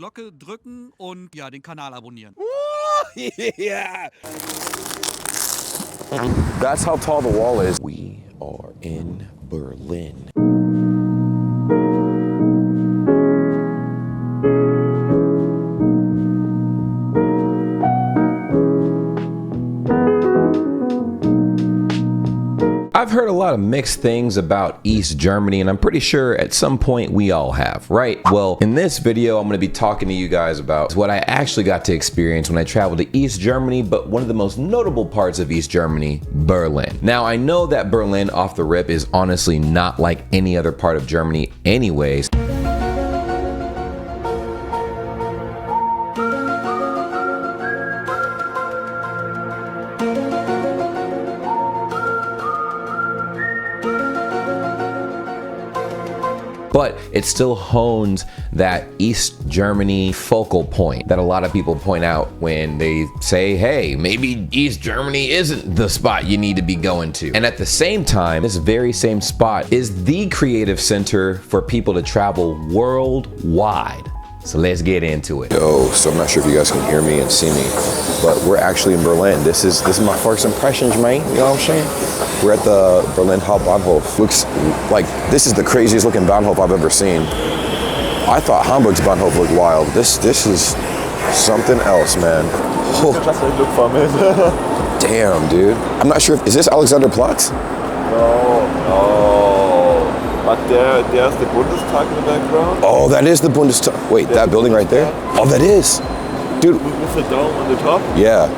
Glocke drücken und ja, den Kanal abonnieren. Yeah. That's how tall the wall is. We are in Berlin. I've heard a lot of mixed things about East Germany, and I'm pretty sure at some point we all have, right? Well, in this video, I'm going to be talking to you guys about what I actually got to experience when I traveled to East Germany, but one of the most notable parts of East Germany, Berlin. Now, I know that Berlin off the rip is honestly not like any other part of Germany anyways. But it still hones that East Germany focal point that a lot of people point out when they say, hey, maybe East Germany isn't the spot you need to be going to. And at the same time, this very same spot is the creative center for people to travel worldwide. So let's get into it. Yo, so I'm not sure if you guys can hear me and see me, but we're actually in Berlin. This is my first impressions, man. You know what I'm saying? We're at the Berlin Hauptbahnhof. Looks like this is the craziest looking Bahnhof I've ever seen. I thought Hamburg's Bahnhof looked wild. This is something else, man. Oh. Damn, dude. I'm not sure. Is this Alexanderplatz? No. But there's the Bundestag in the background. Oh, that is the Bundestag. Wait, that building right there? Oh, that is. Dude. With the dome on the top. Yeah.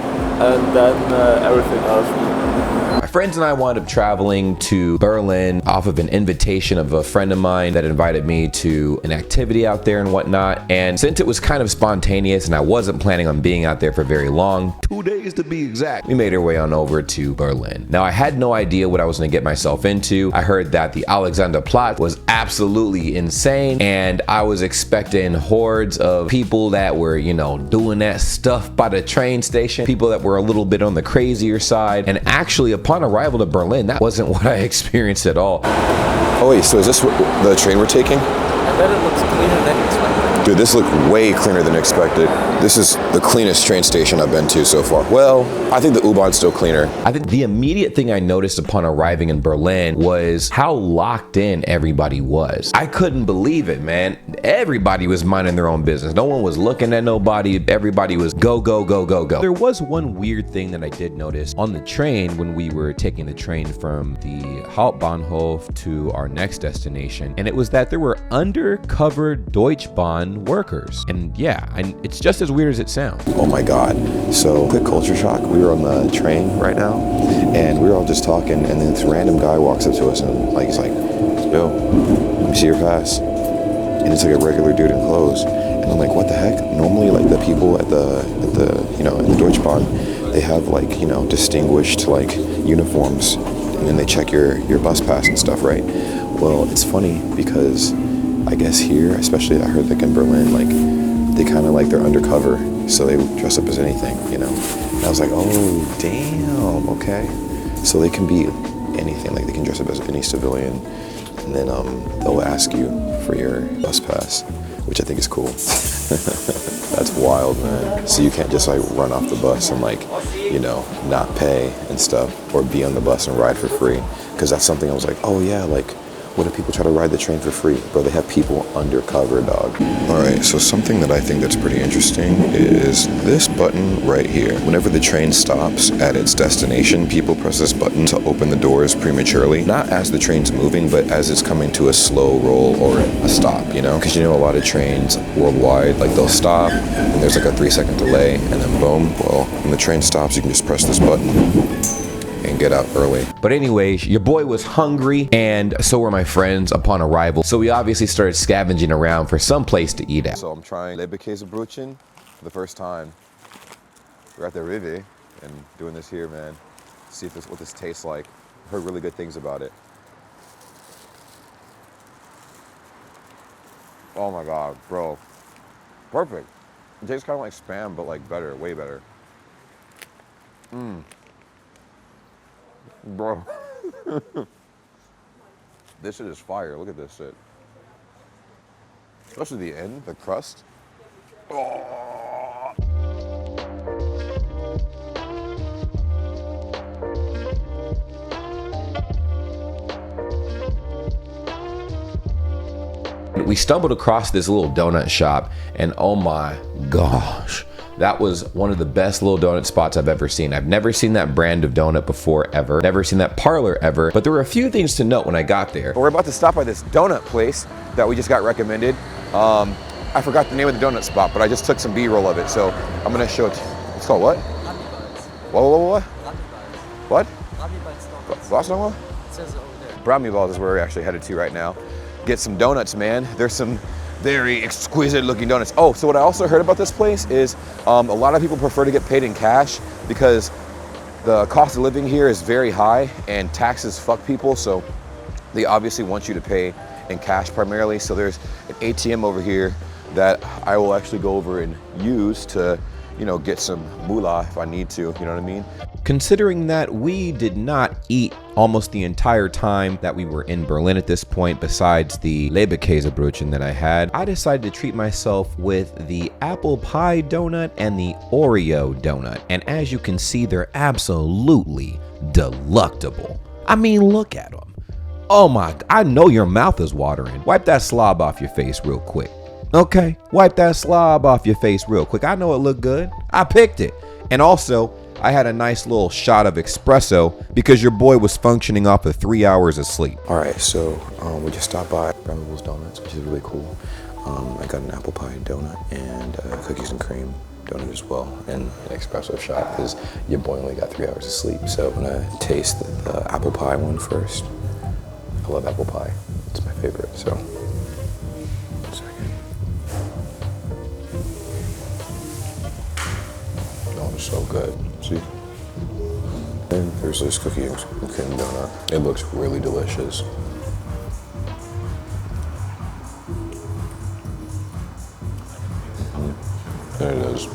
And then everything else. My friends and I wound up traveling to Berlin off of an invitation of a friend of mine that invited me to an activity out there and whatnot. And since it was kind of spontaneous and I wasn't planning on being out there for very long, 2 days to be exact, we made our way on over to Berlin. Now, I had no idea what I was going to get myself into. I heard that the Alexanderplatz was absolutely insane, and I was expecting hordes of people that were, you know, doing that stuff by the train station, people that were a little bit on the crazier side. And actually, upon arrival to Berlin, that wasn't what I experienced at all. Oh wait, so is this the train we're taking? I bet it looks cleaner than expected. Dude, this looked way cleaner than expected. This is the cleanest train station I've been to so far. Well, I think the U-Bahn's still cleaner. I think the immediate thing I noticed upon arriving in Berlin was how locked in everybody was. I couldn't believe it, man. Everybody was minding their own business. No one was looking at nobody. Everybody was go, go, go, go, go. There was one weird thing that I did notice on the train when we were taking the train from the Hauptbahnhof to our next destination, and it was that there were undercover Deutsche Bahn workers. And yeah, it's just as weird as it sounds. Oh my God. So quick culture shock. We were on the train right now and we were all just talking, and then this random guy walks up to us and he's like, yo, let me see your pass. And it's like a regular dude in clothes. And I'm like, what the heck? Normally like the people at the you know, in the Deutsche Bahn, they have like, you know, distinguished like uniforms, and then they check your bus pass and stuff, right? Well, it's funny because I guess here, especially I heard like in Berlin, like they kind of like they're undercover, so they dress up as anything, you know. And I was like, oh damn, okay. So they can be anything, like they can dress up as any civilian, and then they'll ask you for your bus pass, which I think is cool. That's wild, man. So you can't just like run off the bus and like, you know, not pay and stuff, or be on the bus and ride for free, because that's something I was like, oh yeah, like, what if people try to ride the train for free? Bro, they have people undercover, dog. All right, so something that I think that's pretty interesting is this button right here. Whenever the train stops at its destination, people press this button to open the doors prematurely. Not as the train's moving, but as it's coming to a slow roll or a stop, you know? Because you know a lot of trains worldwide, like they'll stop and there's like a 3-second delay and then boom. Well, when the train stops, you can just press this button and get out early. But anyways, your boy was hungry, and so were my friends upon arrival. So we obviously started scavenging around for some place to eat at. So I'm trying Leberkäsebrötchen for the first time. We're at the Rive and doing this here, man. See if what this tastes like. I've heard really good things about it. Oh my God, bro. Perfect. It tastes kind of like Spam, but like better, way better. Bro. This shit is fire. Look at this shit. Especially the end, the crust. We stumbled across this little donut shop, and oh my gosh, that was one of the best little donut spots I've ever seen. I've never seen that brand of donut before, ever. Never seen that parlor ever, but there were a few things to note when I got there. We're about to stop by this donut place that we just got recommended. I forgot the name of the donut spot, but I just took some B-roll of it, so I'm gonna show it. It's called what? What? What? What? It says over there. Brahmi Balls is where we're actually headed to right now. Get some donuts, man. There's some very exquisite looking donuts. Oh, so what I also heard about this place is a lot of people prefer to get paid in cash because the cost of living here is very high and taxes fuck people, so they obviously want you to pay in cash primarily. So there's an ATM over here that I will actually go over and use to, you know, get some moolah if I need to, you know what I mean? Considering that we did not eat almost the entire time that we were in Berlin at this point, besides the Leberkäsebrötchen that I had, I decided to treat myself with the apple pie donut and the Oreo donut. And as you can see, they're absolutely delectable. I mean, look at them. Oh my, I know your mouth is watering. Wipe that slob off your face real quick. Okay, wipe that slob off your face real quick. I know it looked good. I picked it. And also, I had a nice little shot of espresso because your boy was functioning off of 3 hours of sleep. All right, so we just stopped by Brambles Donuts, which is really cool. I got an apple pie donut and cookies and cream donut as well, and an espresso shot because your boy only got 3 hours of sleep. So I'm gonna taste the apple pie one first. I love apple pie. It's my favorite, so. One second. Oh, it's so good. See? And there's this cookie and cream donut. It looks really delicious. There it is.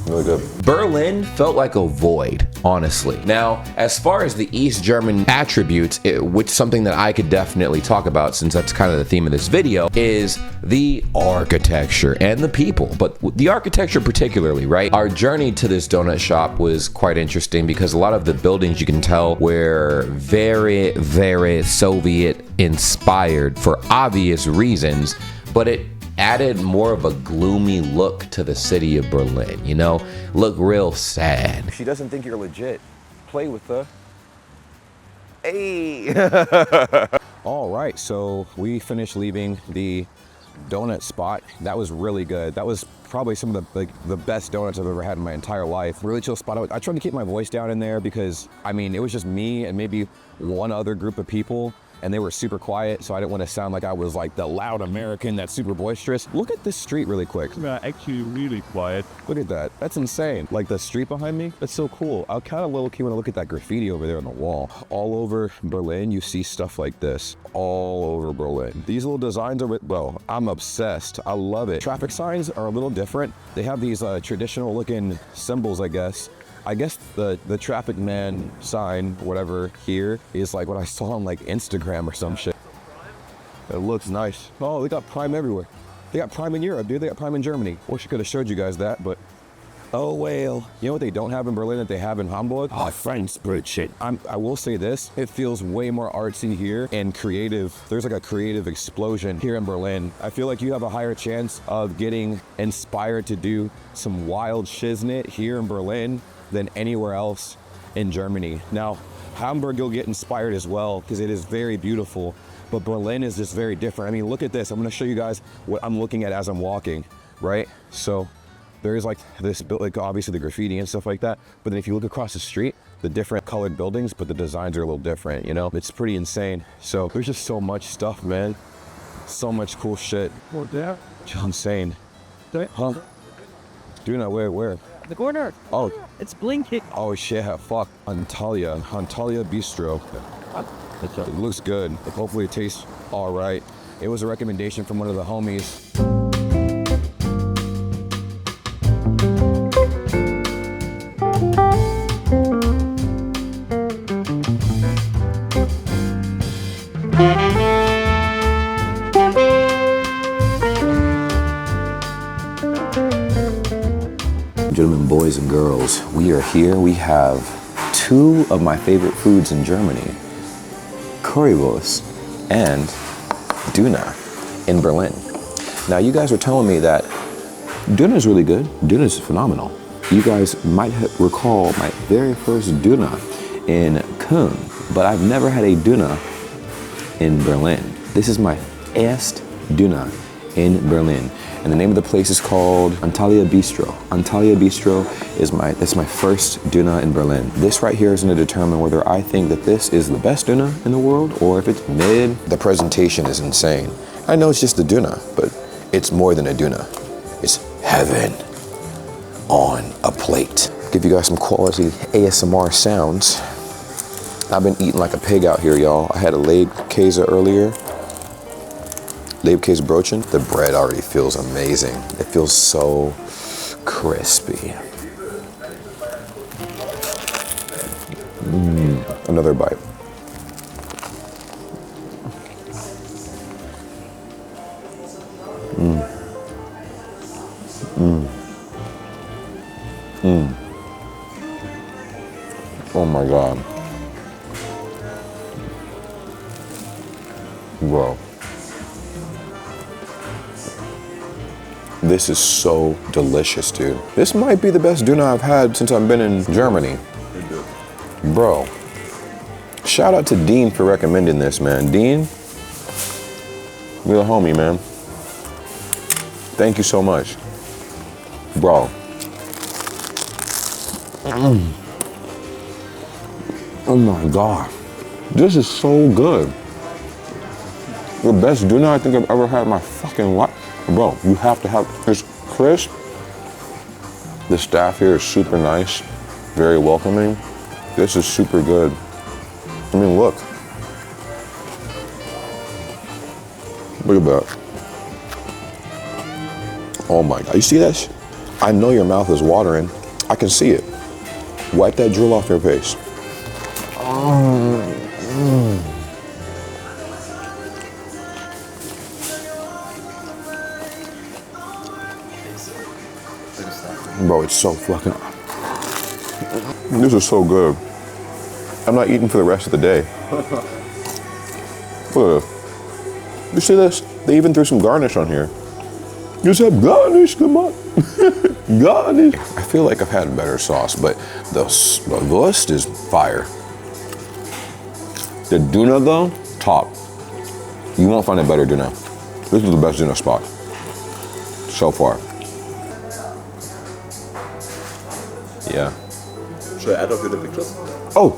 Really good. Berlin felt like a void, honestly. Now, as far as the East German attributes, which is something that I could definitely talk about since that's kind of the theme of this video, is the architecture and the people, but the architecture particularly, right? Our journey to this donut shop was quite interesting because a lot of the buildings you can tell were very, very Soviet inspired for obvious reasons, but it added more of a gloomy look to the city of Berlin, you know? Look real sad. She doesn't think you're legit. Play with the... Hey! All right, so we finished leaving the donut spot. That was really good. That was probably some of the best donuts I've ever had in my entire life. Really chill spot. I tried to keep my voice down in there because, I mean, it was just me and maybe one other group of people, and they were super quiet, so I didn't want to sound like I was like the loud American that's super boisterous. Look at this street really quick. Actually really quiet. Look at that. That's insane. Like the street behind me, that's so cool. I kind of low-key want to look at that graffiti over there on the wall. All over Berlin, you see stuff like this. All over Berlin. These little designs are, well, I'm obsessed. I love it. Traffic signs are a little different. They have these traditional looking symbols, I guess. I guess the traffic man sign, whatever, here is like what I saw on like Instagram or some shit. It looks nice. Oh, they got Prime everywhere. They got Prime in Europe, dude. They got Prime in Germany. Wish I could have showed you guys that, but oh well. You know what they don't have in Berlin that they have in Hamburg? Oh, French bread shit. I will say this, it feels way more artsy here and creative. There's like a creative explosion here in Berlin. I feel like you have a higher chance of getting inspired to do some wild shiznit here in Berlin than anywhere else in Germany. Now, Hamburg you'll get inspired as well because it is very beautiful, but Berlin is just very different. I mean, look at this. I'm gonna show you guys what I'm looking at as I'm walking, right? So there's like this, like obviously the graffiti and stuff like that, but then if you look across the street, the different colored buildings, but the designs are a little different, you know? It's pretty insane. So there's just so much stuff, man. So much cool shit. Oh, there? Insane. Huh? Do not where? The corner. Oh, it's blinking. oh shit, fuck. Antalya Bistro. It looks good. Hopefully it tastes all right. It was a recommendation from one of the homies. Gentlemen, boys and girls, we are here. We have two of my favorite foods in Germany, Currywurst and Döner in Berlin. Now, you guys were telling me that Döner is really good. Döner is phenomenal. You guys might recall my very first Döner in Köln, but I've never had a Döner in Berlin. This is my first Döner in Berlin, and the name of the place is called Antalya Bistro. Antalya Bistro is my first Döner in Berlin. This right here is going to determine whether I think that this is the best Döner in the world or if it's mid. The presentation is insane. I know it's just a Döner, but it's more than a Döner. It's heaven on a plate. Give you guys some quality ASMR sounds. I've been eating like a pig out here, y'all. I had a Leibkäse earlier. Leibkäsebrötchen. The bread already feels amazing. It feels so crispy. Another bite. Oh my God. Bro. This is so delicious, dude. This might be the best Döner I've had since I've been in Germany. Bro. Shout out to Dean for recommending this, man. Dean, you're a homie, man. Thank you so much. Bro. Oh my God. This is so good. The best Döner I think I've ever had in my fucking life. Bro, you have to have, it's crisp. The staff here is super nice, very welcoming. This is super good. I mean, look. Look at that. Oh my God, you see that? I know your mouth is watering. I can see it. Wipe that drool off your face. Bro, it's so fucking, this is so good. I'm not eating for the rest of the day. Look at this. You see this? They even threw some garnish on here. You said garnish, come on. Garnish. I feel like I've had better sauce, but the wurst is fire. The Döner though, top. You won't find a better Döner. This is the best Döner spot so far. Yeah. Should I add up with the pictures? Oh,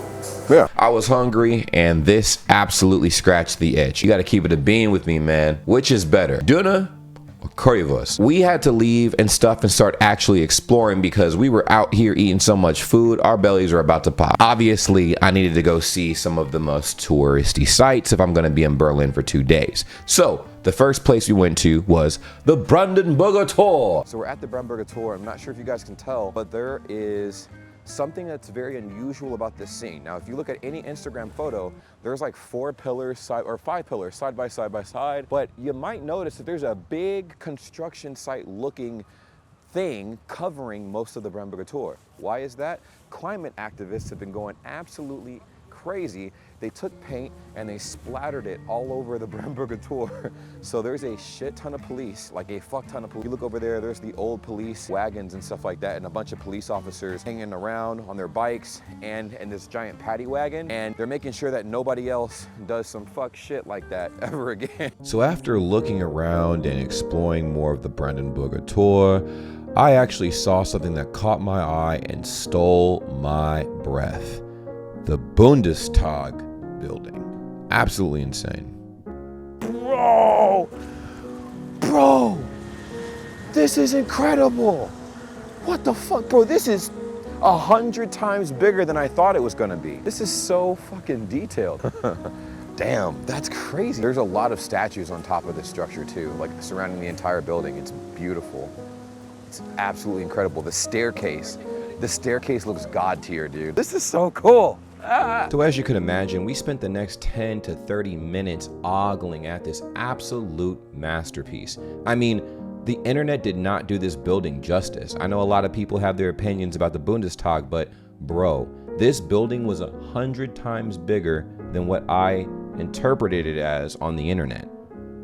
yeah. I was hungry and this absolutely scratched the itch. You gotta keep it a bean with me, man. Which is better, Döner or Currywurst? We had to leave and stuff and start actually exploring because we were out here eating so much food, our bellies were about to pop. Obviously, I needed to go see some of the most touristy sites if I'm gonna be in Berlin for 2 days. So, the first place we went to was the Brandenburger Tor. So we're at the Brandenburger Tor. I'm not sure if you guys can tell, but there is something that's very unusual about this scene. Now, if you look at any Instagram photo, there's like 4 pillars or 5 pillars side by side, but you might notice that there's a big construction site looking thing covering most of the Brandenburger Tor. Why is that? Climate activists have been going absolutely crazy. They took paint and they splattered it all over the Brandenburger Tor. So there's a shit ton of police, like a fuck ton of police. You look over there, there's the old police wagons and stuff like that, and a bunch of police officers hanging around on their bikes and this giant paddy wagon, and they're making sure that nobody else does some fuck shit like that ever again. So after looking around and exploring more of the Brandenburger Tor, I actually saw something that caught my eye and stole my breath. The Bundestag building. Absolutely insane. Bro, this is incredible. What the fuck, bro? This is 100 times bigger than I thought it was gonna be. This is so fucking detailed. Damn, that's crazy. There's a lot of statues on top of this structure too, like surrounding the entire building. It's beautiful. It's absolutely incredible. The staircase looks god tier, dude. This is so cool. So as you could imagine, we spent the next 10 to 30 minutes ogling at this absolute masterpiece. I mean, The internet did not do this building justice. I know a lot of people have their opinions about the Bundestag, but bro, this building was 100 times bigger than what I interpreted it as on the internet.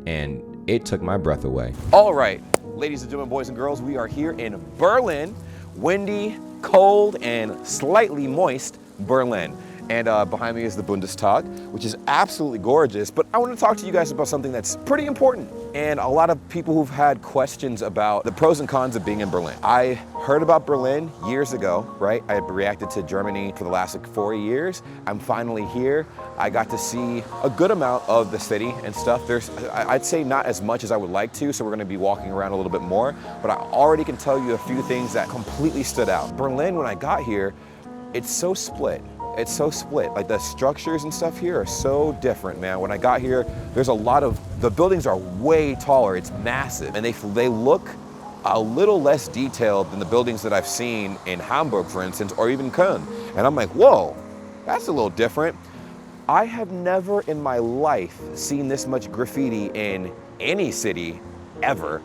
And it took my breath away. All right, ladies and gentlemen, boys and girls, we are here in Berlin, windy, cold, and slightly moist Berlin. And behind me is the Bundestag, which is absolutely gorgeous. But I want to talk to you guys about something that's pretty important. And a lot of people who've had questions about the pros and cons of being in Berlin. I heard about Berlin years ago, right? I had reacted to Germany for the last 4 years. I'm finally here. I got to see a good amount of the city and stuff. I'd say not as much as I would like to, so we're gonna be walking around a little bit more. But I already can tell you a few things that completely stood out. Berlin, when I got here, it's so split. It's so split. Like the structures and stuff here are so different, man. When I got here, there's a lot of, the buildings are way taller. It's massive. And they look a little less detailed than the buildings that I've seen in Hamburg, for instance, or even Köln. And I'm like, whoa, that's a little different. I have never in my life seen this much graffiti in any city ever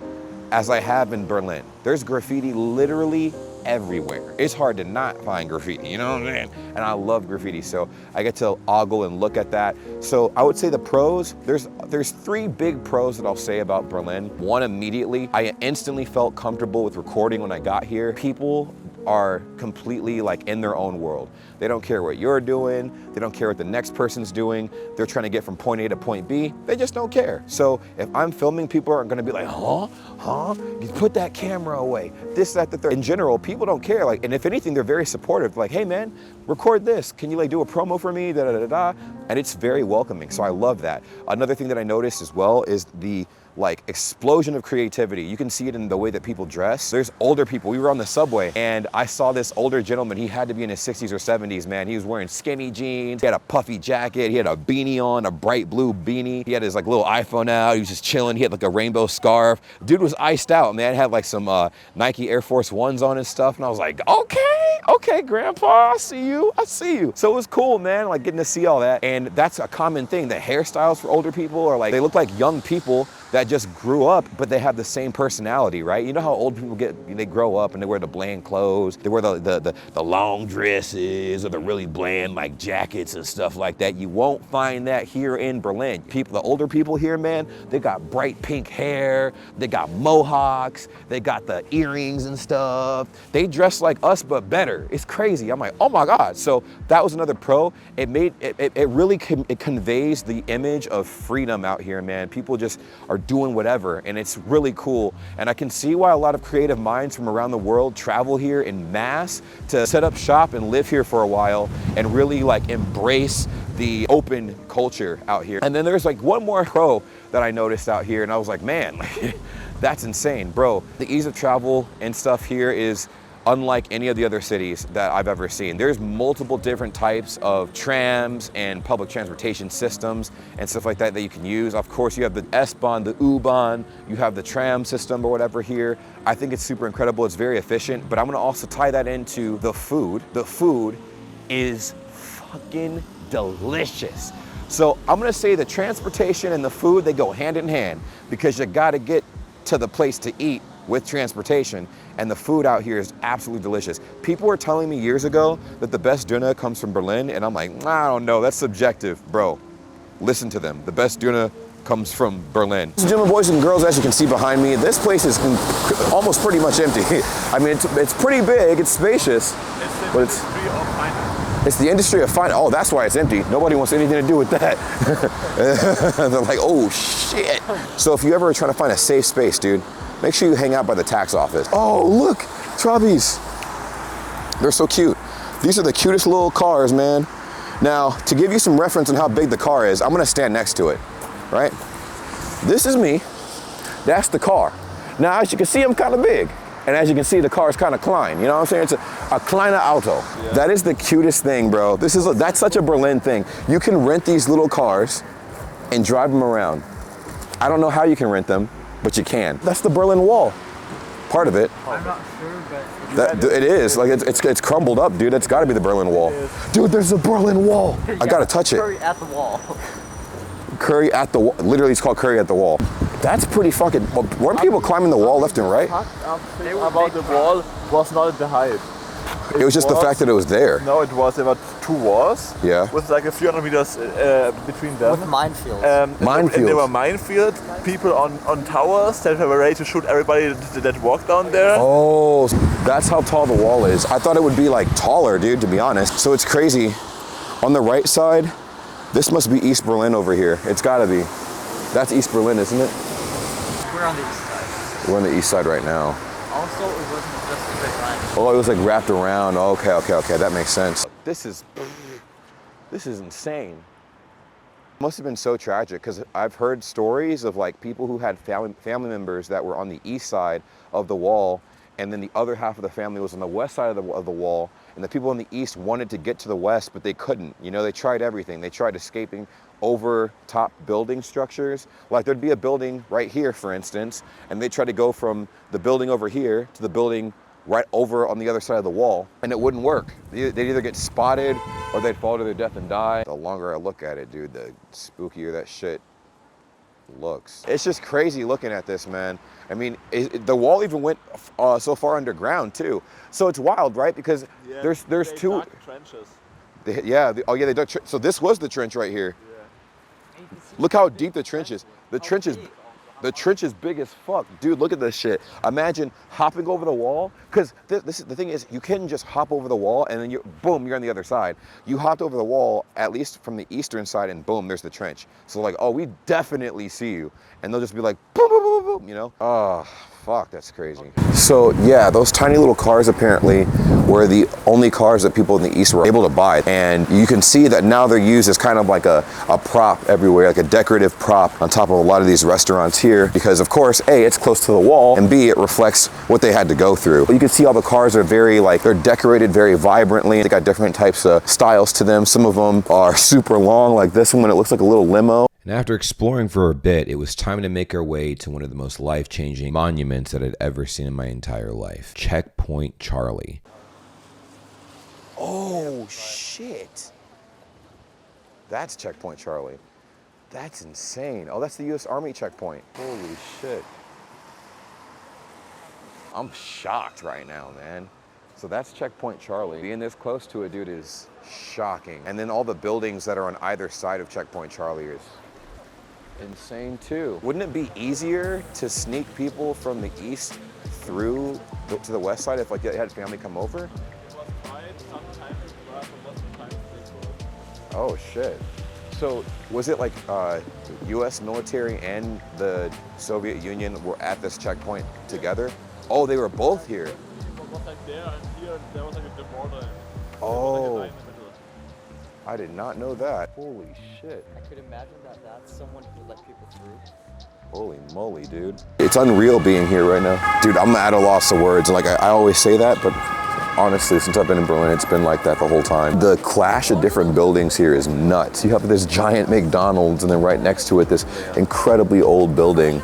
as I have in Berlin. There's graffiti literally everywhere. It's hard to not find graffiti, you know what I'm saying? And I love graffiti, so I get to ogle and look at that. So I would say the pros, there's 3 big pros that I'll say about Berlin. One, immediately, I instantly felt comfortable with recording when I got here. People are completely like in their own world. They don't care what you're doing. They don't care what the next person's doing. They're trying to get from point A to point B. They just don't care. So if I'm filming, people aren't gonna be like, you put that camera away. This, that, the third. In general, people don't care. Like, and if anything, they're very supportive. Like, hey man, record this. Can you like do a promo for me? Da, da, da, da. And it's very welcoming. So I love that. Another thing that I noticed as well is the like explosion of creativity. You can see it in the way that people dress. There's older people. We were on the subway and I saw this older gentleman. He had to be in his 60s or 70s, man. He was wearing skinny jeans. He had a puffy jacket. He had a beanie on, a bright blue beanie. He had his like little iPhone out. He was just chilling. He had like a rainbow scarf. Dude was iced out, man. Had like some Nike Air Force Ones on and stuff. And I was like, okay, grandpa, I see you. So it was cool, man, like getting to see all that. And that's a common thing. The hairstyles for older people are like, they look like young people that just grew up, but they have the same personality, right? You know how old people they grow up and they wear the bland clothes, they wear the long dresses or the really bland like jackets and stuff like that. You won't find that here in Berlin. The older people here, man, they got bright pink hair, they got mohawks, they got the earrings and stuff. They dress like us, but better. It's crazy. I'm like, oh my God. So that was another pro. It really conveys the image of freedom out here, man. People just are doing whatever, and it's really cool. And I can see why a lot of creative minds from around the world travel here in mass to set up shop and live here for a while and really like embrace the open culture out here. And then there's like one more pro that I noticed out here, and I was like, man, that's insane, bro. The ease of travel and stuff here is unlike any of the other cities that I've ever seen. There's multiple different types of trams and public transportation systems and stuff like that that you can use. Of course, you have the S-Bahn, the U-Bahn, you have the tram system or whatever here. I think it's super incredible. It's very efficient, but I'm gonna also tie that into the food. The food is fucking delicious. So I'm gonna say the transportation and the food, they go hand in hand because you gotta get to the place to eat with transportation, and the food out here is absolutely delicious. People were telling me years ago that the best döner comes from Berlin, and I'm like, I don't know, that's subjective, bro. Listen to them. The best döner comes from Berlin. Ladies and gentlemen, boys and girls, as you can see behind me, this place is almost pretty much empty. I mean, it's pretty big, it's spacious, but it's the industry of finance. Oh, that's why it's empty. Nobody wants anything to do with that. They're like, oh shit. So if you ever are trying to find a safe space, dude, make sure you hang out by the tax office. Oh, look, Trabis. They're so cute. These are the cutest little cars, man. Now, to give you some reference on how big the car is, I'm gonna stand next to it, right? This is me, that's the car. Now, as you can see, I'm kind of big. And as you can see, the car is kind of klein. You know what I'm saying? It's a kleiner Auto. Yeah. That is the cutest thing, bro. That's such a Berlin thing. You can rent these little cars and drive them around. I don't know how you can rent them, but you can. That's the Berlin Wall, part of it. I'm not sure, but it is. Like it's crumbled up, dude. It's got to be the Berlin Wall. Dude, there's the Berlin Wall. I gotta touch it. Curry at the wall. Curry at the wall. Literally, it's called Curry at the Wall. That's pretty fucking, weren't people climbing the wall left and right? About the wall was not at the height. It was just the fact that it was there. No, it was about 2 walls. Yeah. With like a few hundred meters between them. With minefields. And they were minefield. People on towers that were ready to shoot everybody that walked down there. Oh, that's how tall the wall is. I thought it would be like taller, dude, to be honest. So it's crazy. On the right side, this must be East Berlin over here. It's gotta be. That's East Berlin, isn't it? We're on the east side. We're on the east side right now. Also, it wasn't just a straight line. Oh, it was like wrapped around. Okay, that makes sense. This is insane. It must have been so tragic because I've heard stories of like people who had family members that were on the east side of the wall, and then the other half of the family was on the west side of the wall, and the people on the east wanted to get to the west, but they couldn't. You know, they tried everything. They tried escaping over top building structures. Like there'd be a building right here, for instance, and they tried to go from the building over here to the building right over on the other side of the wall, and it wouldn't work. They'd either get spotted or they'd fall to their death and die. The longer I look at it, dude, the spookier that shit looks. It's just crazy looking at this, man. I mean, the wall even went so far underground too. So it's wild, right? Because there's two dug trenches. They dug so this was the trench right here. Look how deep the trench is. The trench is big as fuck. Dude, look at this shit. Imagine hopping over the wall, because the thing is, you can't just hop over the wall and then boom, you're on the other side. You hopped over the wall, at least from the eastern side, and boom, there's the trench. So like, oh, we definitely see you. And they'll just be like, boom, boom, boom, boom, you know? Oh, fuck, that's crazy. So yeah, those tiny little cars apparently were the only cars that people in the East were able to buy. And you can see that now they're used as kind of like a prop everywhere, like a decorative prop on top of a lot of these restaurants here, because of course, A, it's close to the wall, and B, it reflects what they had to go through. You can see all the cars are very they're decorated very vibrantly. They got different types of styles to them. Some of them are super long, like this one, it looks like a little limo. And after exploring for a bit, it was time to make our way to one of the most life-changing monuments that I'd ever seen in my entire life. Checkpoint Charlie. Oh, shit. That's Checkpoint Charlie. That's insane. Oh, that's the U.S. Army checkpoint. Holy shit. I'm shocked right now, man. So that's Checkpoint Charlie. Being this close to it, dude, is shocking. And then all the buildings that are on either side of Checkpoint Charlie is insane too. Wouldn't it be easier to sneak people from the east through to the west side if like they had family come over? Oh shit. So was it like US military and the Soviet Union were at this checkpoint together? Oh, they were both here. It was like there and here, there was like the border. Oh. I did not know that. Holy shit. I could imagine that that's someone who let people through. Holy moly, dude. It's unreal being here right now. Dude, I'm at a loss of words. Like, I always say that, but honestly, since I've been in Berlin, it's been like that the whole time. The clash of different buildings here is nuts. You have this giant McDonald's, and then right next to it, this incredibly old building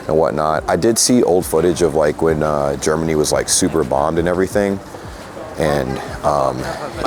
and whatnot. I did see old footage of like when Germany was like super bombed and everything. And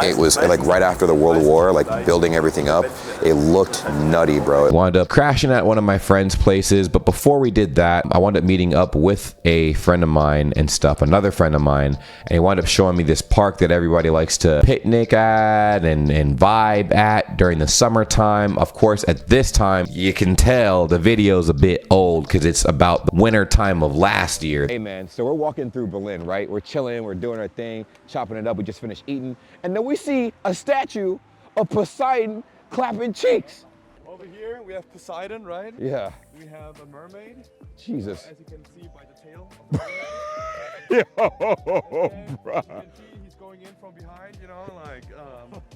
it was like right after the World War, like building everything up. It looked nutty, bro. I wound up crashing at one of my friend's places, but before we did that, I wound up meeting up with a friend of mine and stuff, another friend of mine, and he wound up showing me this park that everybody likes to picnic at and vibe at during the summertime. Of course, at this time, you can tell the video's a bit old because it's about the winter time of last year. Hey man, so we're walking through Berlin, right? We're chilling, we're doing our thing, chopping it up. We just finished eating, and then we see a statue of Poseidon clapping cheeks. Over here we have Poseidon, right? Yeah. We have a mermaid. Jesus. As you can see by the tail. Yo, bro. You can see he's going in from behind, you know, like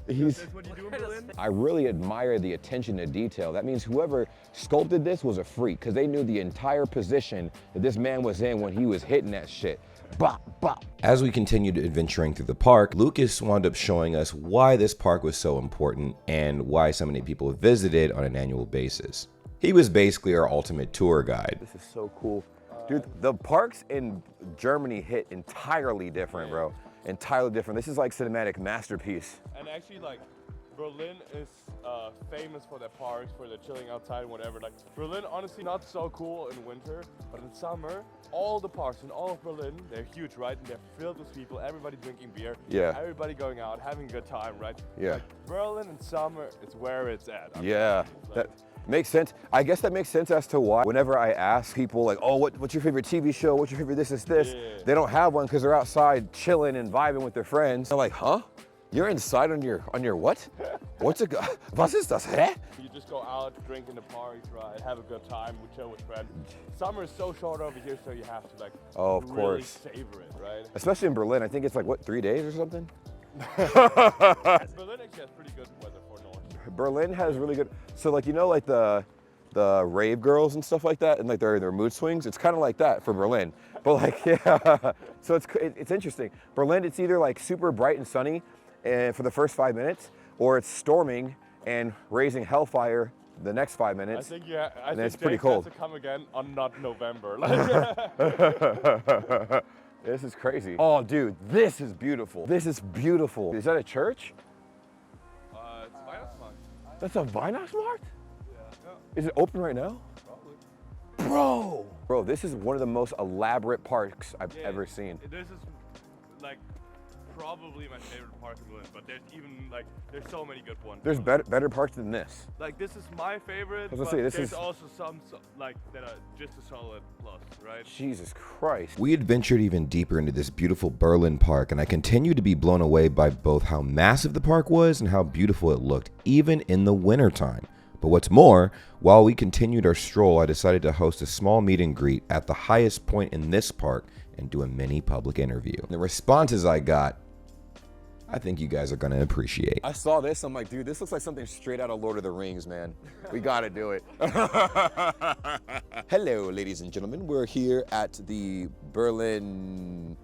that's what you do in Berlin. I really admire the attention to detail. That means whoever sculpted this was a freak, because they knew the entire position that this man was in when he was hitting that shit. Bop, bop. As we continued adventuring through the park, Lucas wound up showing us why this park was so important and why so many people visited on an annual basis. He was basically our ultimate tour guide. This is so cool. Dude, the parks in Germany hit entirely different, bro. Entirely different. This is like cinematic masterpiece. And actually, like, Berlin is famous for their parks, for their chilling outside and whatever. Like Berlin, honestly, not so cool in winter, but in summer, all the parks in all of Berlin, they're huge, right? And they're filled with people, everybody drinking beer, Yeah. everybody going out, having a good time, right? Yeah. Like, Berlin in summer is where it's at. I mean, Yeah, like, that makes sense. I guess that makes sense as to why whenever I ask people like, oh, what's your favorite TV show? What's your favorite this? Yeah. They don't have one because they're outside chilling and vibing with their friends. They're like, huh? You're inside on your what? What's a was ist das? Hä? You just go out, drink in the parks, right? Have a good time, we chill with friends. Summer is so short over here, so you have to like Oh, of really course. savor it, right? Especially in Berlin, I think it's like what, 3 days or something? Berlin actually has pretty good weather for north. Berlin has really good. So like like the rave girls and stuff like that, and like their mood swings. It's kind of like that for Berlin, but like yeah. So it's interesting. Berlin, it's either like super bright and sunny, and for the first 5 minutes, or it's storming and raising hellfire the next 5 minutes. I think I think it's pretty Jake cold. has to come again on not November. This is crazy. Oh, dude, this is beautiful. This is beautiful. Is that a church? It's Weihnachtsmarkt. That's a Weihnachtsmarkt? Yeah. Is it open right now? Probably. Bro, this is one of the most elaborate parks I've ever seen. This is like probably my favorite park in Berlin, but there's so many good ones. There's better parks than this. Like this is my favorite, I was gonna but say, this there's is- also some like that are just a solid plus, right? Jesus Christ. We adventured even deeper into this beautiful Berlin park, and I continued to be blown away by both how massive the park was and how beautiful it looked, even in the wintertime. But what's more, while we continued our stroll, I decided to host a small meet and greet at the highest point in this park and do a mini public interview. The responses I got, I think you guys are gonna appreciate. I saw this, I'm like, dude, this looks like something straight out of Lord of the Rings, man. We gotta do it. Hello, ladies and gentlemen. We're here at the Berlin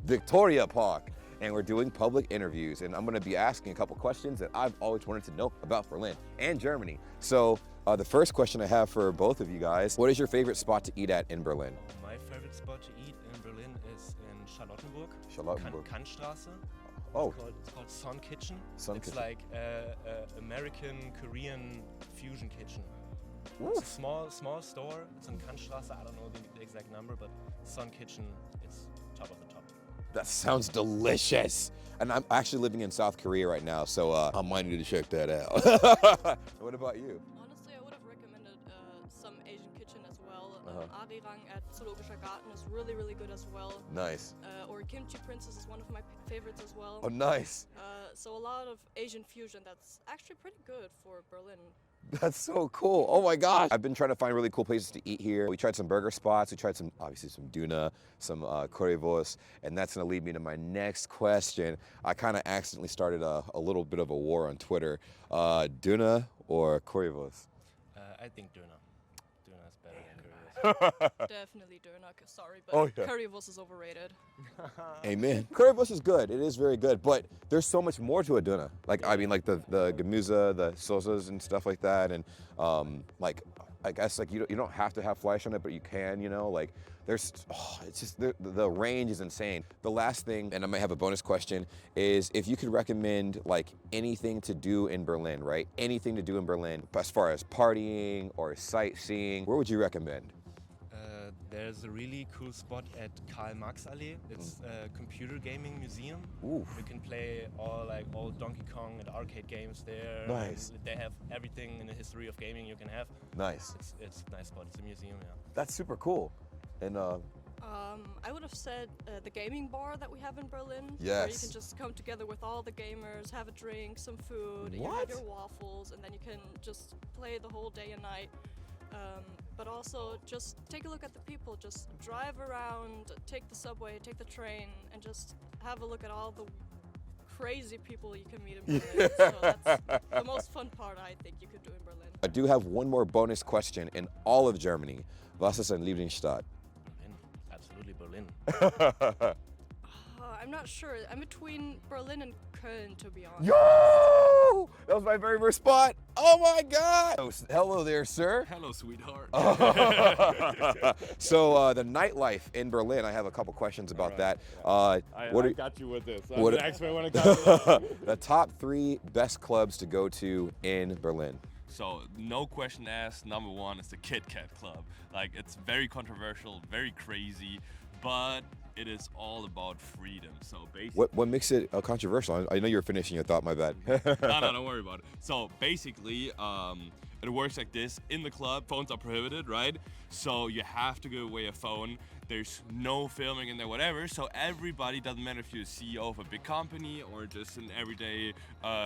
Victoria Park, and we're doing public interviews, and I'm gonna be asking a couple questions that I've always wanted to know about Berlin and Germany. So the first question I have for both of you guys, what is your favorite spot to eat at in Berlin? My favorite spot to eat in Berlin is in Charlottenburg. Charlottenburg. Kantstraße. Oh. It's called Sun Kitchen. Sun it's Kitchen. like American Korean fusion kitchen. Ooh. It's a small store. It's in Kantstraße. I don't know the exact number, but Sun Kitchen, it's top of the top. That sounds delicious. And I'm actually living in South Korea right now, so I might need to check that out. What about you? Honestly, I would have recommended some Asian kitchen as well. Arirang at Zoologischer Garten is really, really good as well. Nice. Or Kimchi Princess is one of my favorites as well. Oh, nice. So a lot of Asian fusion that's actually pretty good for Berlin. That's so cool. Oh my gosh. I've been trying to find really cool places to eat here. We tried some burger spots. We tried obviously some Döner, some currywurst, and that's gonna lead me to my next question. I kind of accidentally started a little bit of a war on Twitter. Döner or currywurst? I think Döner. Döner is better than currywurst. Definitely Döner, sorry, but Oh, yeah. currywurst is overrated. Amen. Currywurst is good. It is very good, but there's so much more to a Döner. Like, I mean, like the Gemüse, the sauces and stuff like that, and like, I guess like you don't have to have flesh on it, but you can, you know, like it's just the range is insane. The last thing, and I might have a bonus question, is if you could recommend like anything to do in Berlin, right? Anything to do in Berlin as far as partying or sightseeing, where would you recommend? There's a really cool spot at Karl-Marx-Allee. It's a computer gaming museum. Ooh. You can play all Donkey Kong and arcade games there. Nice. And they have everything in the history of gaming you can have. Nice. It's a nice spot. It's a museum, yeah. That's super cool. And I would have said the gaming bar that we have in Berlin. Where you Yes. can just come together with all the gamers, have a drink, some food, you What? have your waffles, and then you can just play the whole day and night. But also just take a look at the people, just drive around, take the subway, take the train, and just have a look at all the crazy people you can meet in Berlin. So that's the most fun part I think you could do in Berlin. I do have one more bonus question. In all of Germany, was ist dein Lieblingsstadt? Berlin. Absolutely Berlin. I I'm not sure. I'm between Berlin and Köln, to be honest. Yo! That was my very first spot. Oh my God! Oh, hello there, sir. Hello, sweetheart. So the nightlife in Berlin, I have a couple questions about that. I what are, got you with this. what I'm are- an expert when it comes to that. the top 3 best clubs to go to in Berlin? So, no question asked, number 1 is the Kit Kat Club. Like, it's very controversial, very crazy, but it is all about freedom. So basically, What makes it controversial? I know you're finishing your thought. My bad. no, don't worry about it. So basically, it works like this. In the club, phones are prohibited, right? So you have to give away a phone. There's no filming in there, whatever. So everybody, doesn't matter if you're a CEO of a big company or just an everyday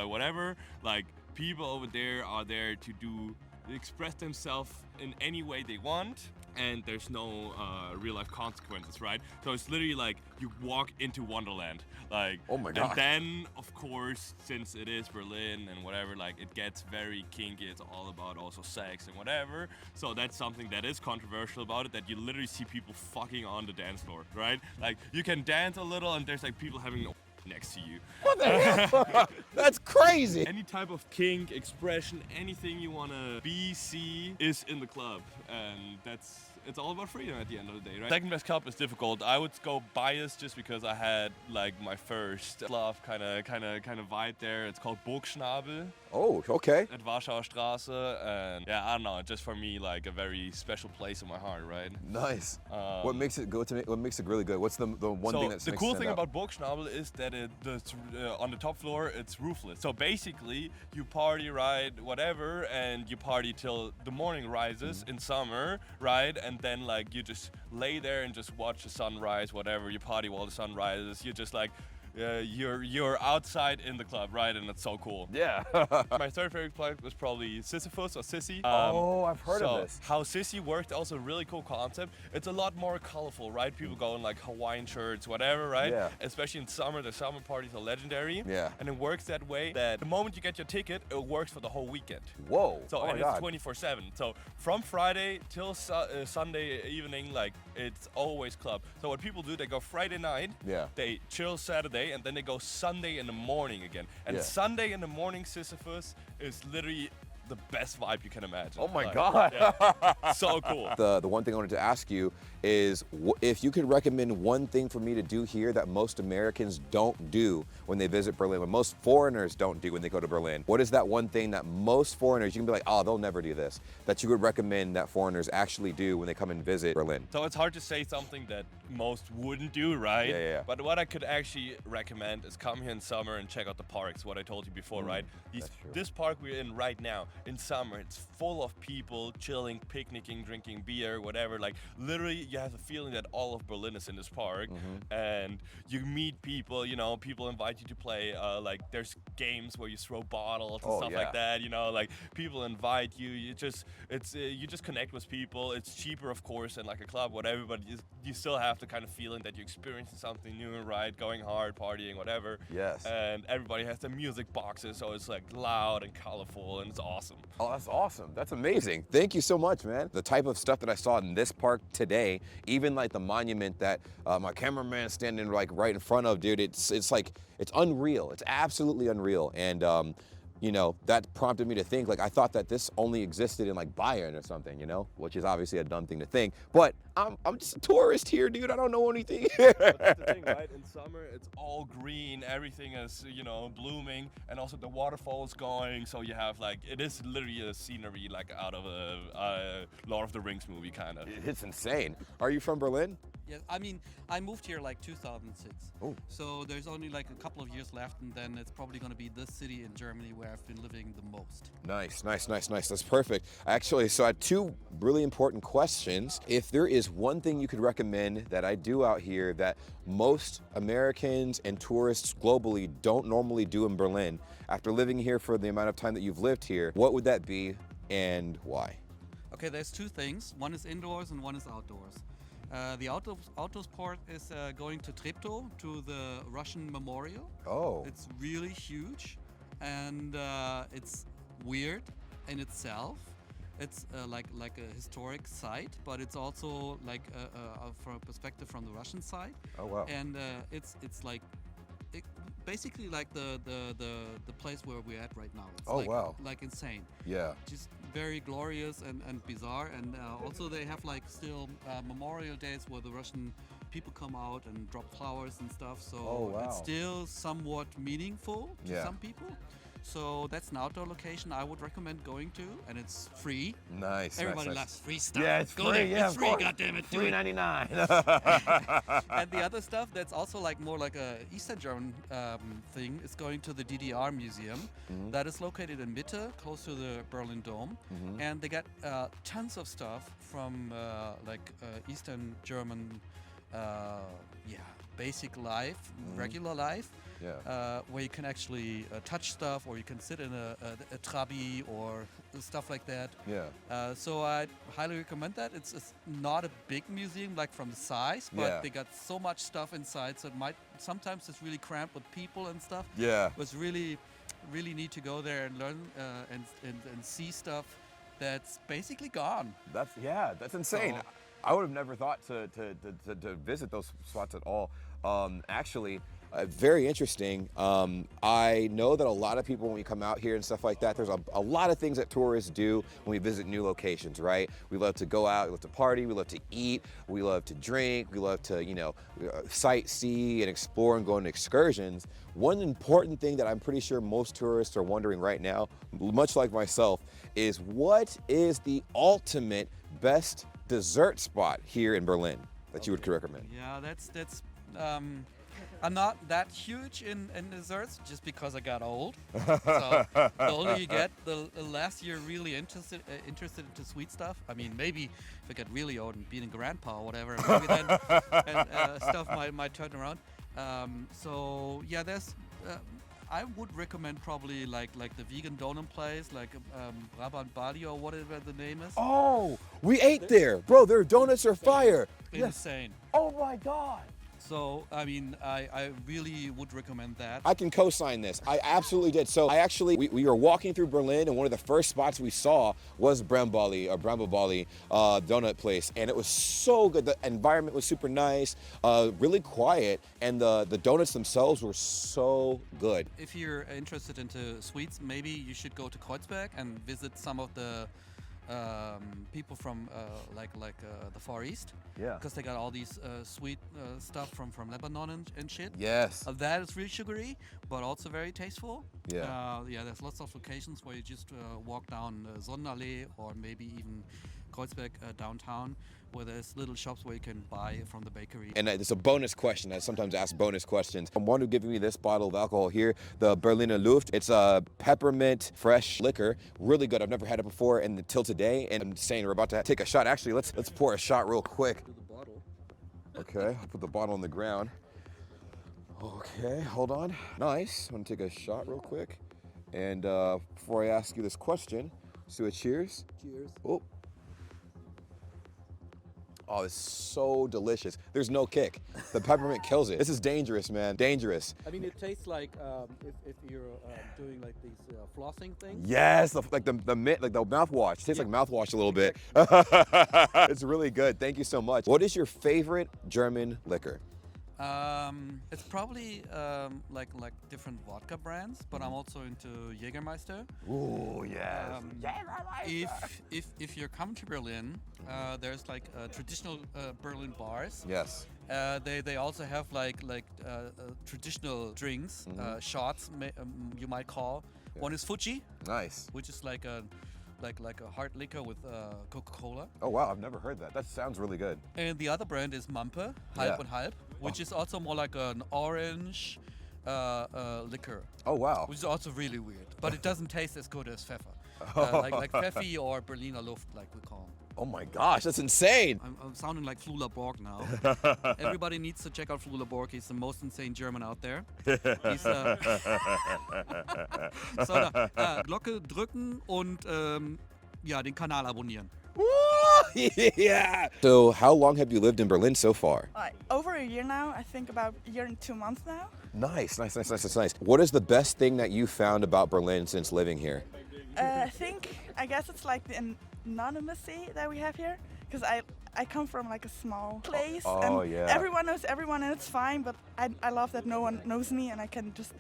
whatever, like people over there are there to express themselves in any way they want. And there's no real life consequences, right? So it's literally like you walk into Wonderland, like. Oh my God. And then, of course, since it is Berlin and whatever, like it gets very kinky. It's all about also sex and whatever. So that's something that is controversial about it. That you literally see people fucking on the dance floor, right? Like you can dance a little, and there's like people having next to you. What the hell? That's crazy. Any type of kink, expression, anything you wanna be, see, is in the club, and it's all about freedom at the end of the day, right? Second best club is difficult. I would go biased just because I had like my first love kind of vibe there. It's called Burgschnabel Oh, okay. at Warschauer Straße, and yeah, I don't know, just for me like a very special place in my heart, right? Nice. What makes it what makes it really good? What's the one So thing that's the cool thing about Burgschnabel is that on the top floor it's roofless. So basically you party, right, whatever, and you party till the morning rises in summer, right? And then like you just lay there and just watch the sunrise, whatever. You party while the sun rises. You're just like you're outside in the club, right? And it's so cool. Yeah. My third favorite club was probably Sisyphus or Sissy. Oh, I've heard of this. How Sissy worked, also a really cool concept. It's a lot more colorful, right? People go in like Hawaiian shirts, whatever, right? Yeah. Especially in summer, the summer parties are legendary. Yeah. And it works that way that the moment you get your ticket, it works for the whole weekend. Whoa. So oh and my it's God. 24/7. So from Friday till Sunday evening, like it's always club. So what people do, they go Friday night, Yeah. they chill Saturday, and then they go Sunday in the morning again. And Yeah. Sunday in the morning, Sisyphus is literally the best vibe you can imagine. Oh my Like, God. yeah. So cool. The one thing I wanted to ask you is if you could recommend one thing for me to do here that most Americans don't do when they visit Berlin, when most foreigners don't do when they go to Berlin. What is that one thing that most foreigners, you can be like, oh, they'll never do this, that you would recommend that foreigners actually do when they come and visit Berlin? So it's hard to say something that most wouldn't do, right? Yeah. But what I could actually recommend is come here in summer and check out the parks, what I told you before, right? that's true. This park we're in right now, in summer, it's full of people chilling, picnicking, drinking beer, whatever. Like literally you have the feeling that all of Berlin is in this park, and you meet people, you know, people invite you to play, like there's games where you throw bottles and Oh, stuff yeah. like that, you know, like people invite you, you just connect with people. It's cheaper, of course, than like a club, whatever, but you still have the kind of feeling that you're experiencing something new, right? Going hard, partying, whatever. Yes. And everybody has their music boxes, so it's like loud and colorful, and it's awesome. Oh, that's awesome. That's amazing. Thank you so much, man. The type of stuff that I saw in this park today, even like the monument that my cameraman is standing like right in front of, dude, it's like, it's unreal. It's absolutely unreal. And you know, that prompted me to think, like, I thought that this only existed in like Bayern or something, you know, which is obviously a dumb thing to think, but I'm just a tourist here, dude. I don't know anything. But that's the thing, right? In summer, it's all green, everything is, you know, blooming, and also the waterfall's going, so you have like, it is literally a scenery like out of a Lord of the Rings movie, kind of. It's insane. Are you from Berlin? Yes, I mean, I moved here like 2006. Oh. So there's only like a couple of years left, and then it's probably going to be this city in Germany where I've been living the most. Nice. That's perfect. Actually, so I had 2 really important questions. If there is one thing you could recommend that I do out here that most Americans and tourists globally don't normally do in Berlin, after living here for the amount of time that you've lived here, what would that be and why? Okay, there's 2 things. One is indoors and one is outdoors. The outdoors part is going to Treptow, to the Russian memorial. Oh. It's really huge, and it's weird in itself. it's like a historic site, but it's also like from a perspective from the Russian side. Oh wow. And it's like basically like the place where we're at right now. It's Oh, like, wow. like insane. Yeah. Just very glorious and bizarre. And also they have like still memorial days where the Russian people come out and drop flowers and stuff. So Oh, wow. it's still somewhat meaningful to Yeah. some people. So that's an outdoor location I would recommend going to, and it's free. Nice. Everybody nice. loves free stuff. Yeah, it's Go free. there. Yeah, It's of free. course. Goddammit, do it. $3.99. And the other stuff that's also like more like a Eastern German thing is going to the DDR museum that is located in Mitte, close to the Berlin Dome, and they got tons of stuff from Eastern German, basic life, regular life. Yeah. Where you can actually touch stuff, or you can sit in a trabi or stuff like that. Yeah. So I highly recommend that. It's not a big museum like from the size, but Yeah. they got so much stuff inside, so it might sometimes it's really cramped with people and stuff. Yeah. It was really neat to go there and learn and see stuff that's basically gone. That's insane. So- I would have never thought to visit those spots at all. Actually, very interesting. I know that a lot of people, when we come out here and stuff like that, there's a lot of things that tourists do when we visit new locations, right? We love to go out, we love to party, we love to eat, we love to drink, we love to, sightsee and explore and go on excursions. One important thing that I'm pretty sure most tourists are wondering right now, much like myself, is what is the ultimate best dessert spot here in Berlin that you would recommend? Yeah, that's I'm not that huge in desserts just because I got old. So the older you get, the less you're really interested into sweet stuff. I mean, maybe if I get really old and being a grandpa or whatever, maybe then stuff might turn around. So yeah, there's. I would recommend probably like the vegan donut place, like Brabant Bali or whatever the name is. Oh, we ate there. Bro, their donuts are fire. Insane. Oh my God. So, I mean, I really would recommend that. I can co-sign this. I absolutely did. So we were walking through Berlin, and one of the first spots we saw was Brambali donut place, and it was so good. The environment was super nice, really quiet, and the donuts themselves were so good. If you're interested into sweets, maybe you should go to Kreuzberg and visit some of the people from the Far East. Yeah. Because they got all these sweet stuff from Lebanon and shit. Yes. That is really sugary, but also very tasteful. Yeah. There's lots of locations where you just walk down Sonnenallee or maybe even Kreuzberg downtown, where there's little shops where you can buy from the bakery. And it's a bonus question. I sometimes ask bonus questions. One who giving me this bottle of alcohol here, the Berliner Luft. It's a peppermint fresh liquor, really good. I've never had it before until today, and I'm saying we're about to take a shot. Actually, let's pour a shot real quick. To the bottle. Okay, I'll put the bottle on the ground. Okay, hold on. Nice. I'm gonna take a shot real quick, and before I ask you this question, let's do a cheers. Cheers. Oh. Oh, it's so delicious. There's no kick. The peppermint kills it. This is dangerous, man. Dangerous. I mean, it tastes like if you're doing like these flossing things. Yes, like the mouthwash. It tastes like mouthwash a little bit. It's really good. Thank you so much. What is your favorite German liquor? It's probably like different vodka brands, but I'm also into Jägermeister. Ooh, yes. If you're coming to Berlin, there's like traditional Berlin bars. Yes. They also have like traditional drinks, shots you might call. Yeah. One is Fuji, Nice. which is like a hard liquor with Coca-Cola. Oh, wow. I've never heard that. That sounds really good. And the other brand is Mampe, Yeah. Halb und Halb, which is also more like an orange liquor, Oh, wow. which is also really weird. But it doesn't taste as good as Pfeffer. Like Pfeffi or Berliner Luft, like we call them. Oh, my gosh. That's insane. I'm sounding like Flula Borg now. Everybody needs to check out Flula Borg. He's the most insane German out there. He's, Glocke drücken und den Kanal abonnieren. Yeah. So how long have you lived in Berlin so far? Over a year now. I think about a year and 2 months now. Nice. What is the best thing that you found about Berlin since living here? I guess it's like the anonymity that we have here. Because I come from like a small place, Oh, and yeah. everyone knows everyone, and it's fine. But I love that no one knows me, and I can just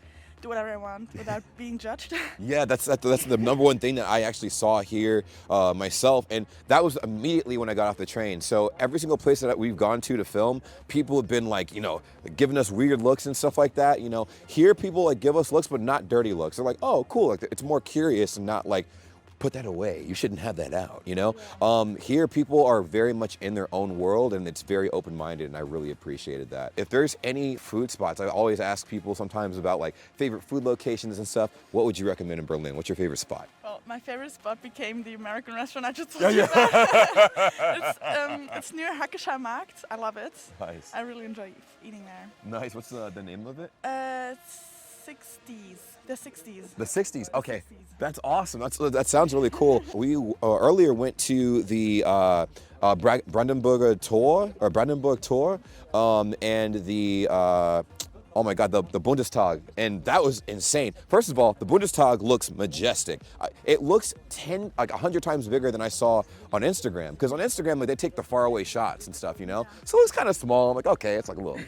do whatever I want without being judged. Yeah, that's the number one thing that I actually saw here myself, and that was immediately when I got off the train. So every single place that we've gone to film, people have been like, you know, giving us weird looks and stuff like that. You know, here people like give us looks, but not dirty looks. They're like, oh, cool. Like it's more curious and not like, put that away. You shouldn't have that out, you know? Here, people are very much in their own world, and it's very open-minded, and I really appreciated that. If there's any food spots, I always ask people sometimes about like favorite food locations and stuff. What would you recommend in Berlin? What's your favorite spot? Well, my favorite spot became the American restaurant I just told you about. It's near Hackescher Markt. I love it. Nice. I really enjoy eating there. Nice. What's the name of it? It's 60s. The 60s. The 60s. Okay, 60s. that's awesome. That sounds really cool. We earlier went to the Brandenburger Tor, and the oh my God, the Bundestag, and that was insane. First of all, the Bundestag looks majestic. It looks 100 times bigger than I saw on Instagram. Because on Instagram, like they take the faraway shots and stuff, you know. So it looks kind of small. I'm like, okay, it's like a little.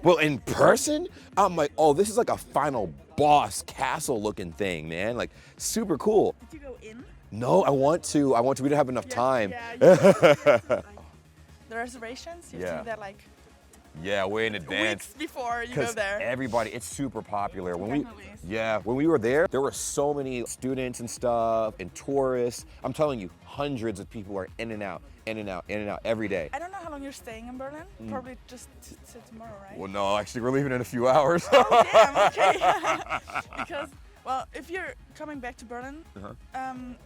Well, in person, I'm like, oh, this is like a final boss castle looking thing, man. Like super cool. Did you go in? No, I want to. We don't have enough time. Yeah. The reservations, you have to do that like Yeah, way in advance. weeks before you go Because there. everybody, it's super popular. When Definitely. we were there were so many students and stuff and tourists. I'm telling you, hundreds of people are in and out, in and out, in and out every day. I don't know how long you're staying in Berlin. Probably just till tomorrow, right? Well, no, actually, we're leaving in a few hours. Oh, damn, okay. Because, well, if you're coming back to Berlin,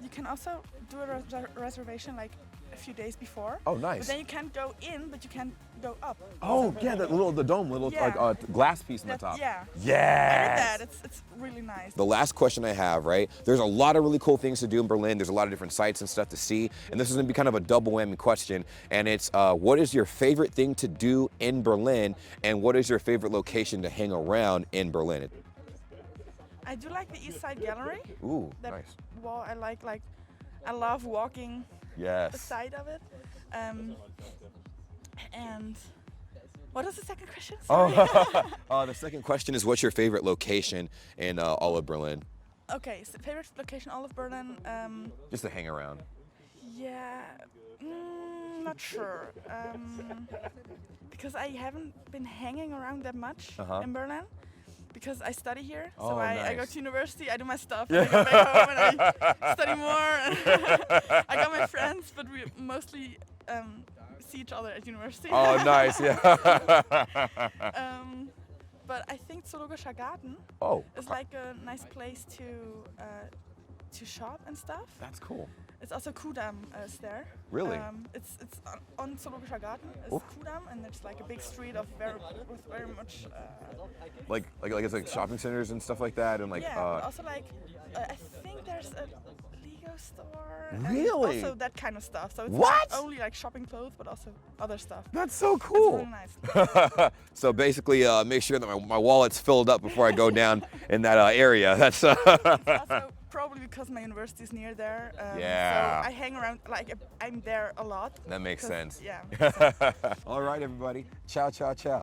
you can also do a reservation like a few days before. Oh, nice. But then you can't go in, but you can go up. Oh, yeah, the dome, Yeah. like glass piece on the That's- top. yeah. Yes. I did that. It's really nice. The last question I have, right? There's a lot of really cool things to do in Berlin. There's a lot of different sites and stuff to see. And this is gonna be kind of a double whammy question. And it's, what is your favorite thing to do in Berlin? And what is your favorite location to hang around in Berlin? I do like the East Side Gallery. Ooh, That nice. wall, I love walking the Yes. side of it. And what was the second question? The second question is, what's your favorite location in all of Berlin? Okay, so favorite location all of Berlin. Just to hang around. Yeah, not sure. Because I haven't been hanging around that much in Berlin. Because I study here, so Oh, I go nice. to university, I do my stuff, and I go back home and I study more. I got my friends, but we mostly see each other at university. Oh, nice, yeah. But I think Zoologischer Garten Oh, is like a nice place to shop and stuff. that's cool. It's also Kudamm is there. Really? It's on Zoologischer Garten. It's Oh. Kudamm, and it's like a big street with very much. Like it's like shopping centers and stuff like that, and like. Yeah, but also like I think there's a Lego store. Really? And also that kind of stuff. So it's What? not only like shopping clothes, but also other stuff. That's so It's cool. really nice. So basically, make sure that my wallet's filled up before I go down in that area. That's. Also probably because my university is near there. Yeah. So I hang around, like I'm there a lot. That makes 'cause- sense. Yeah. All right, everybody. Ciao, ciao, ciao.